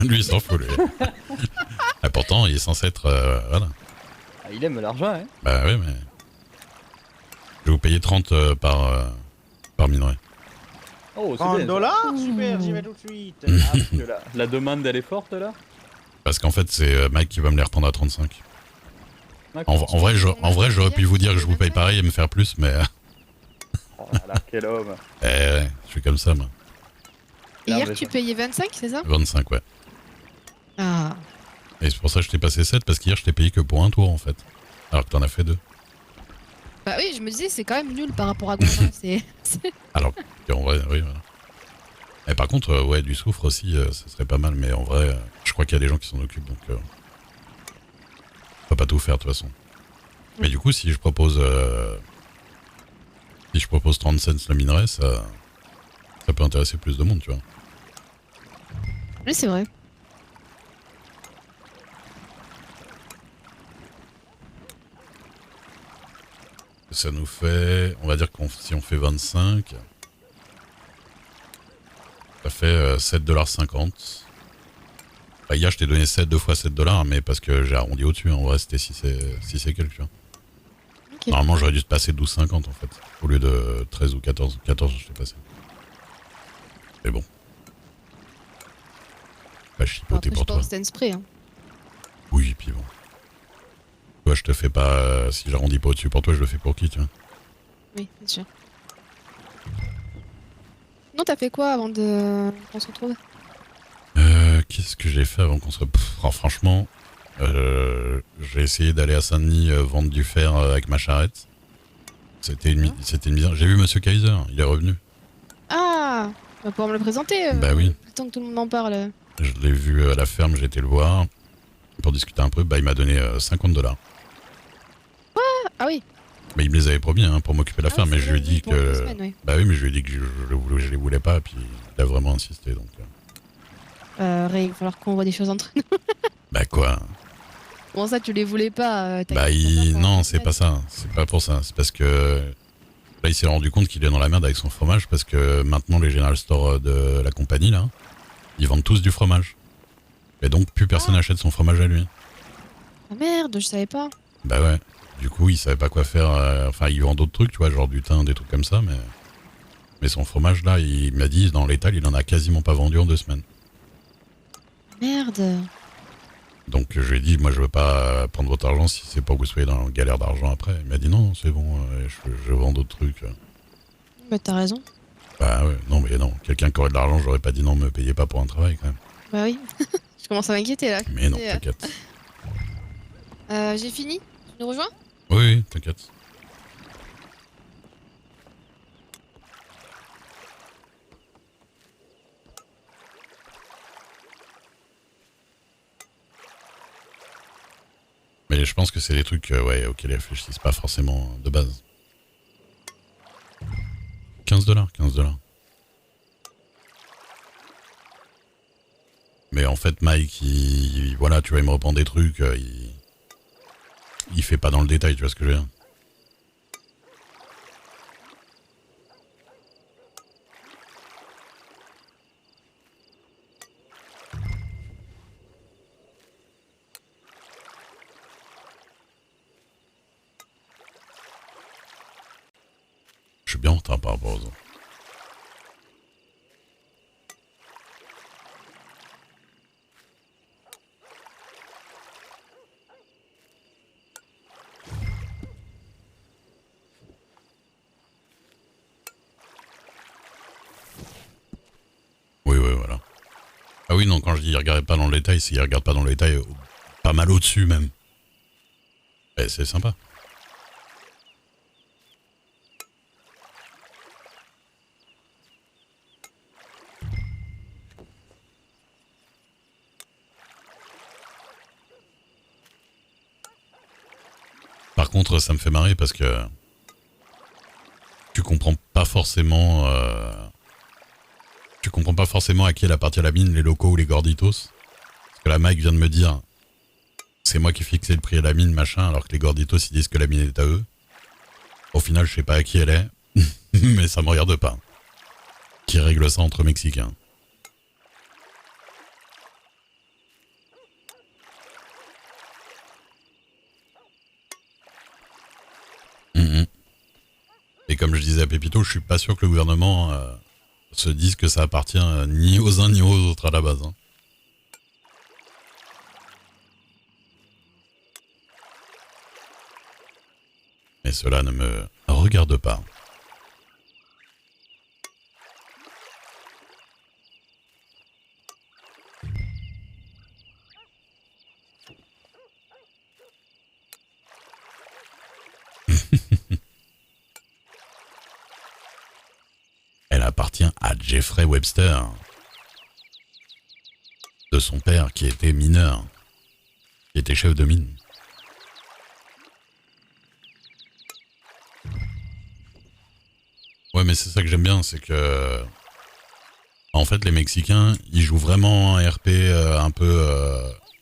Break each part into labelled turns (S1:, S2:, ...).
S1: Lui, il s'en fout, lui. Et pourtant, il est censé être... voilà.
S2: Ah, il aime l'argent, hein.
S1: Bah oui, mais... Je vais vous payer 30 par minerai.
S2: Oh, c'est
S3: 30
S2: bien.
S3: dollars Super, j'y vais tout de suite.
S2: Ah, parce que la demande, elle est forte, là.
S1: Parce qu'en fait, c'est Mike qui va me les retendre à 35. En
S2: D'accord.
S1: vrai, j'aurais pu vous dire que je vous paye pareil et me faire plus, mais...
S2: Oh là là, quel homme.
S1: ouais, je suis comme ça, moi.
S4: Et
S2: Non,
S4: hier,
S2: mais
S4: tu
S2: ça-
S4: payais 25, c'est ça?
S1: 25, ouais.
S4: Ah.
S1: Et c'est pour ça que je t'ai passé 7, parce qu'hier, je t'ai payé que pour un tour, en fait. Alors que t'en as fait 2.
S4: Bah oui, je me disais, c'est quand même nul par rapport à Gondin.
S1: Alors qu'en vrai, oui, voilà. Et par contre, ouais, du soufre aussi, ça serait pas mal, mais en vrai, je crois qu'il y a des gens qui s'en occupent, donc... on peut pas tout faire, de toute façon. Mais du coup, si je propose 30 cents le minerai, ça peut intéresser plus de monde, tu vois.
S4: Oui, c'est vrai.
S1: Ça nous fait... On va dire que si on fait 25... Ça fait 7,50 $. Bah, hier, je t'ai donné 7 2 fois 7 $, mais parce que j'ai arrondi au-dessus. En vrai, c'était 6 et quelques, tu vois.
S4: Ok.
S1: Normalement, j'aurais dû te passer 12,50 en fait. Au lieu de 13 ou 14. 14, je t'ai passé. Mais bon. Pas
S4: Bon,
S1: chipoter
S4: après,
S1: pour
S4: je
S1: toi.
S4: pense que c'était un spray. Hein.
S1: Oui, puis bon. Toi, je te fais pas... si j'arrondis pas au-dessus pour toi, je le fais pour qui, tu vois.
S4: Oui, c'est sûr. Non, t'as fait quoi avant de qu'on se retrouve?
S1: Qu'est-ce que j'ai fait avant qu'on se... franchement, j'ai essayé d'aller à Saint-Denis vendre du fer avec ma charrette. C'était une misère. J'ai vu Monsieur Kaiser, il est revenu.
S4: Ah, tu vas pouvoir me le présenter.
S1: Bah oui.
S4: Le temps que tout le monde en parle.
S1: Je l'ai vu à la ferme, j'ai été le voir pour discuter un peu. Bah, il m'a donné 50 $.
S4: Ah oui.
S1: Bah, il me les avait promis hein, pour m'occuper de la
S4: Ah,
S1: ferme, mais
S4: c'est
S1: je lui ai
S4: vrai,
S1: dit
S4: pour 2
S1: que...
S4: semaines, oui.
S1: Bah oui, mais je lui ai dit que je les voulais pas, et puis il a vraiment insisté, donc...
S4: Ray, il va falloir qu'on voit des choses entre nous.
S1: Bah quoi?
S4: Comment ça, tu les voulais pas t'as
S1: Bah
S4: dit pourquoi
S1: non,
S4: pas,
S1: c'est pas ça. C'est pas pour ça. C'est parce que... Là, il s'est rendu compte qu'il est dans la merde avec son fromage, parce que maintenant, les General Store de la compagnie, là, ils vendent tous du fromage. Et donc, plus personne achète son fromage à lui.
S4: Ah merde, je savais pas.
S1: Bah ouais. Du coup, il savait pas quoi faire. Enfin, il vend d'autres trucs, tu vois, genre du thym, des trucs comme ça, mais son fromage, là, il m'a dit, dans l'étal, il en a quasiment pas vendu en 2 semaines.
S4: Merde.
S1: Donc, je lui ai dit, moi, je veux pas prendre votre argent si c'est pour que vous soyez dans la galère d'argent après. Il m'a dit, non, c'est bon, je vends d'autres trucs.
S4: Bah t'as raison.
S1: Bah ouais, non, mais non. Quelqu'un qui aurait de l'argent, j'aurais pas dit non, me payez pas pour un travail, quand même.
S4: Bah oui. Je commence à m'inquiéter là.
S1: Mais non,
S4: Et,
S1: t'inquiète.
S4: J'ai fini. Tu nous rejoins?
S1: Oui, oui, t'inquiète. Mais je pense que c'est des trucs ouais, auxquels ils réfléchissent pas forcément de base. 15 $, 15 $. Mais en fait, Mike, voilà, tu vois, il me reprend des trucs, il fait pas dans le détail, tu vois ce que je veux dire. Je suis bien en retard par rapport aux autres. Oui, oui, voilà. Ah oui, non, quand je dis il regarde pas dans le détail, c'est qu'il regarde pas dans le détail, pas mal au-dessus même. Eh, c'est sympa. Par contre, ça me fait marrer parce que tu comprends pas forcément à qui elle appartient la mine, les locaux ou les gorditos. Parce que la Mike vient de me dire c'est moi qui ai fixé le prix à la mine, machin, alors que les gorditos ils disent que la mine est à eux. Au final, je sais pas à qui elle est, mais ça me regarde pas. Qui règle ça entre Mexicains. comme je disais à Pépito, je suis pas sûr que le gouvernement se dise que ça appartient ni aux uns ni aux autres à la base. Hein. Mais cela ne me regarde pas. Elle appartient à Jeffrey Webster, de son père qui était mineur, qui était chef de mine. Ouais, mais c'est ça que j'aime bien, c'est que en fait les Mexicains, ils jouent vraiment un RP un peu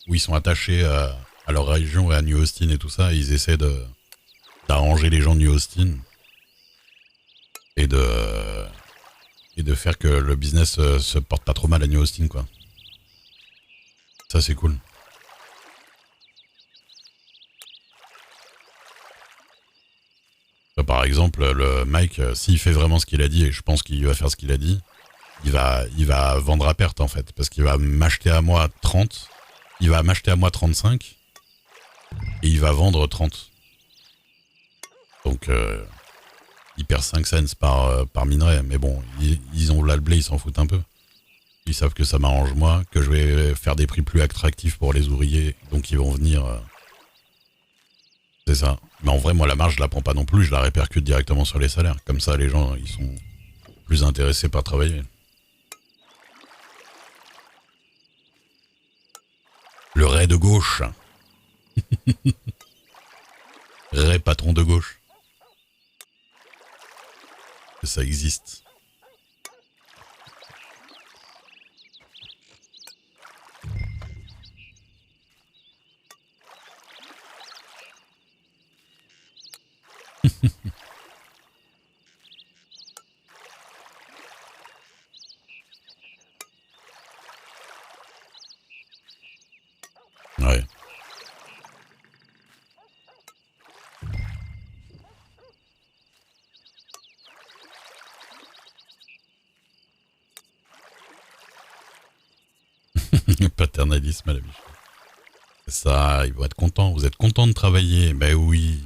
S1: où ils sont attachés à leur région et à New Austin et tout ça, et ils essaient d'arranger les gens de New Austin et de faire que le business se porte pas trop mal à New Austin, quoi. Ça, c'est cool. Par exemple, le Mike, s'il fait vraiment ce qu'il a dit, et je pense qu'il va faire ce qu'il a dit, il va vendre à perte, en fait, parce qu'il va m'acheter à moi 30, il va m'acheter à moi 35, et il va vendre 30. Donc, il perd 5 cents par minerai, mais bon, ils ont là le blé, ils s'en foutent un peu. Ils savent que ça m'arrange moi, que je vais faire des prix plus attractifs pour les ouvriers, donc ils vont venir. C'est ça. Mais en vrai, moi, la marge, je la prends pas non plus, je la répercute directement sur les salaires. Comme ça, les gens, ils sont plus intéressés par travailler. Le Ray de gauche. Ray patron de gauche. Ça existe. Ouais. Paternalisme à la biche. C'est ça, ils vont être contents. Vous êtes contents de travailler? Ben oui.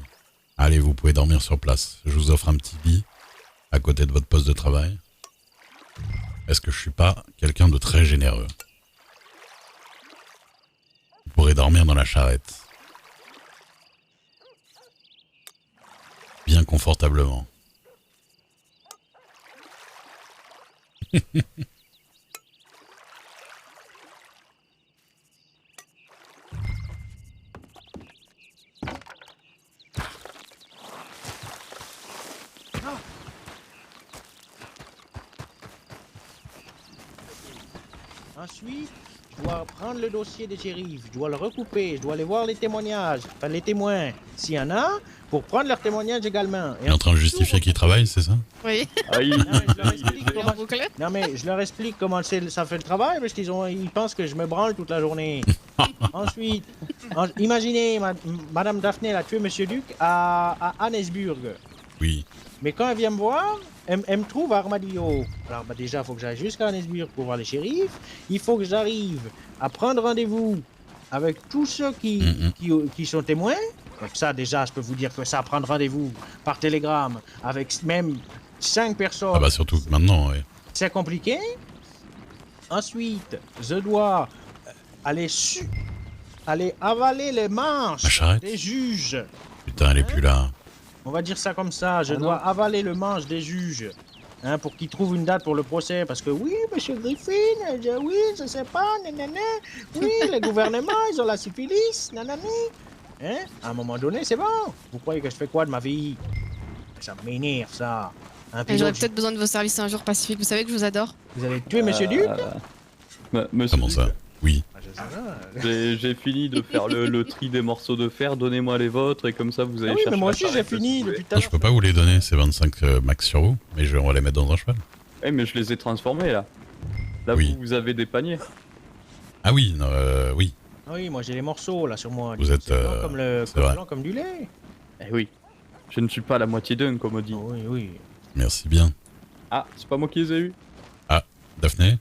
S1: Allez, vous pouvez dormir sur place. Je vous offre un petit lit à côté de votre poste de travail. Est-ce que je suis pas quelqu'un de très généreux? Vous pourrez dormir dans la charrette. Bien confortablement.
S3: Ensuite, je dois prendre le dossier des shérifs, je dois le recouper, je dois aller voir les témoignages, enfin les témoins, s'il y en a, pour prendre leurs témoignages également.
S1: Il est en train de justifier qu'il travaille, c'est ça?
S4: Oui.
S2: Ah,
S3: Non mais je leur explique comment ça fait le travail, parce ils pensent que je me branle toute la journée. Ensuite, imaginez, Madame Daphné elle a tué Monsieur Duc à Annesburg.
S1: Oui.
S3: Mais quand elle vient me voir, elle me trouve à Armadillo. Alors déjà, il faut que j'aille jusqu'à Annesburg pour voir les shérifs. Il faut que j'arrive à prendre rendez-vous avec tous ceux qui sont témoins. Donc ça, déjà, je peux vous dire que ça, prendre rendez-vous par télégramme avec même 5 personnes.
S1: Ah bah surtout que maintenant, ouais.
S3: C'est compliqué. Ensuite, je dois aller avaler les manches
S1: La charrette?
S3: des juges.
S1: Putain, elle est plus là.
S3: On va dire ça comme ça, je dois avaler le manche des juges, hein, pour qu'ils trouvent une date pour le procès, parce que oui, monsieur Griffin, oui, je sais pas, nanana, oui, le gouvernement, ils ont la syphilis, nanana, hein, à un moment donné, c'est bon. Vous croyez que je fais quoi de ma vie? Ça m'énerve, ça. Hein, puis
S4: J'aurais
S3: l'autre,
S4: peut-être besoin de vos services un jour, Pacifique. Vous savez que je vous adore.
S3: vous avez tué monsieur Duc?
S2: Monsieur
S1: Comment
S2: Duc,
S1: ça? Oui.
S3: Ah, je sais pas.
S2: j'ai fini de faire le tri des morceaux de fer, donnez-moi les vôtres et comme ça vous allez
S3: Ah oui,
S2: chercher
S3: mais moi
S2: la
S3: aussi j'ai
S2: charrette,
S3: fini
S2: si vous
S3: depuis
S2: voulez.
S3: tout à
S1: Je
S3: l'heure.
S1: peux pas vous les donner, c'est 25 max sur vous, mais on va les mettre dans un cheval.
S2: Eh mais je les ai transformés là. Là
S1: Oui.
S2: vous avez des paniers.
S1: Ah oui, non, oui.
S3: Ah oui, moi j'ai les morceaux là sur moi.
S1: Vous êtes,
S3: C'est blanc comme
S1: c'est vrai.
S3: blanc comme du lait.
S2: Eh oui. Je ne suis pas la moitié d'un comme on dit.
S3: Ah oui, oui.
S1: Merci bien.
S2: Ah, c'est pas moi qui les ai eus.
S1: Daphné? Tu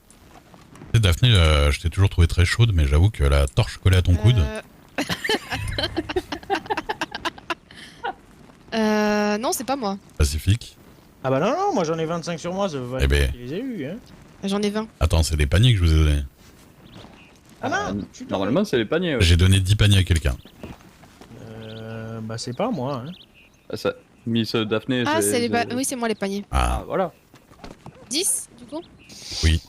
S1: sais, Daphné, je t'ai toujours trouvé très chaude, mais j'avoue que la torche collée à ton coude...
S4: Non, c'est pas moi.
S1: Pacifique.
S3: Ah bah non, moi j'en ai 25 sur moi, ça veut
S1: Eh
S3: pas dire
S1: ben.
S3: que je les ai eus, hein.
S4: J'en ai 20.
S1: Attends, c'est des paniers que je vous ai donnés.
S3: Ah non, je suis tombé.
S2: Normalement, c'est les paniers. Ouais.
S1: J'ai donné 10 paniers à quelqu'un.
S3: Bah c'est pas moi, hein.
S2: Ah, ça... Miss Daphné,
S4: Ah, c'est les oui, c'est moi les paniers.
S2: Ah,
S1: Ah,
S2: voilà.
S4: 10 du coup?
S1: oui.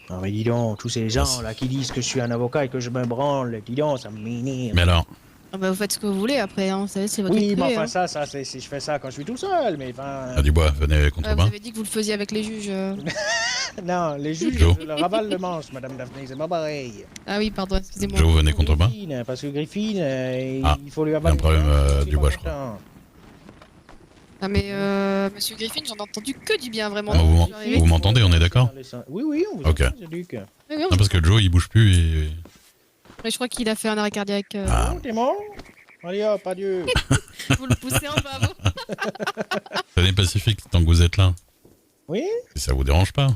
S3: Ah mais dis donc, tous ces gens
S1: Merci.
S3: là qui disent que je suis un avocat et que je me branle, dis donc, ça m'énerve.
S1: Mais alors,
S4: Ah bah vous faites ce que vous voulez après, hein. C'est votre
S3: Oui, mais
S4: privé,
S3: enfin
S4: hein.
S3: ça, c'est si je fais ça quand je suis tout seul, mais enfin...
S1: ah, Dubois, venez contre
S4: Vous
S1: moi.
S4: avez dit que vous le faisiez avec les juges.
S3: Non, les juges,
S1: Joe.
S3: je leur ravale le manche, madame Daphné, c'est pas pareil.
S4: Ah oui, pardon, excusez-moi.
S1: Joe, venez contre moi.
S3: Griffin, parce que Griffin,
S1: Ah,
S3: il faut lui avaler...
S1: un problème,
S3: le manche, il est
S1: Dubois,
S3: pas
S1: je crois.
S3: content.
S4: Ah mais monsieur Griffin, j'en ai entendu que du bien, vraiment.
S1: Ah, vous
S4: depuis
S1: m'en-
S4: que je suis arrivée.
S1: vous m'entendez, on est d'accord?
S3: Oui, oui, on vous
S1: Ok.
S3: entend, c'est Duc.
S4: Oui, oui,
S1: Non, parce que Joe, il bouge plus et...
S4: mais je crois qu'il a fait un arrêt cardiaque.
S1: Ah.
S3: Oh, t'es mort? Allez hop, adieu.
S4: Vous le poussez un peu à vous.
S1: Tenez, Pacifique, tant que vous êtes là.
S3: Oui?
S1: Si ça vous dérange pas,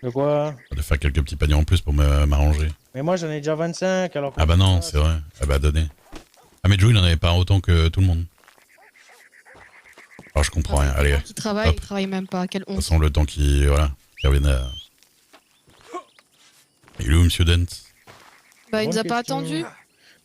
S3: De quoi?
S1: de faire quelques petits paniers en plus pour m'arranger.
S3: Mais moi j'en ai déjà 25 alors que...
S1: Ah bah non, c'est vrai. Ah bah donnez. Ah mais Joe, il en avait pas autant que tout le monde. Alors je comprends rien. Allez, de
S4: Qui travaille,
S1: hop.
S4: il travaille même pas. Quelle
S1: toute
S4: honte.
S1: façon, le temps qui... Voilà, qui revienne à... Il est où, monsieur Dent?
S4: Bah il
S3: Bonne
S4: nous a pas
S3: question.
S4: attendu.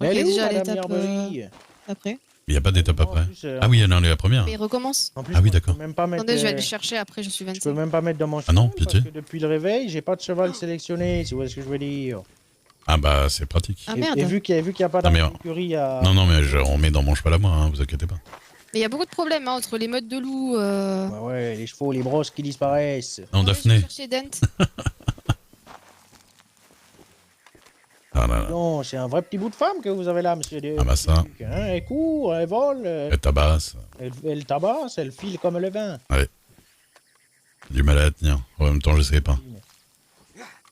S3: Mais
S4: Ok,
S3: elle est où,
S4: déjà,
S3: madame
S4: l'étape,
S3: Yarbery
S4: Après.
S1: Il n'y a pas d'étape
S3: En
S1: après.
S3: plus,
S1: Ah oui, elle en est la première.
S4: Mais il recommence.
S3: En plus,
S1: Ah oui,
S3: moi, je
S1: d'accord.
S3: peux même pas mettre,
S4: Attendez, je vais aller chercher après, je suis
S3: je peux
S4: 25.
S3: même pas mettre dans mon
S1: Ah non,
S3: cheval,
S1: pitié.
S3: parce que depuis le réveil, j'ai pas de cheval sélectionné, si vous voyez ce que je veux dire.
S1: Ah bah c'est pratique.
S4: Ah
S3: Et-
S4: merde.
S3: Et vu qu'il n'y a pas
S1: Ah, mais-
S3: d'écurie à...
S1: Non, non, mais on met dans mon cheval à moi, hein, vous inquiétez pas.
S4: Mais il y a beaucoup de problèmes hein, entre les meutes de loup.
S3: Ouais, ouais, les chevaux, les brosses qui disparaissent.
S1: Non,
S4: Ouais,
S1: Daphné.
S4: je vais chercher Dent.
S1: Ah là là.
S3: Non, c'est un vrai petit bout de femme que vous avez là, monsieur.
S1: Ah bah ça.
S3: Hein, elle court, elle vole,
S1: Elle tabasse.
S3: elle tabasse, elle file comme le vin.
S1: Du mal à la tenir. En même temps, je sais pas.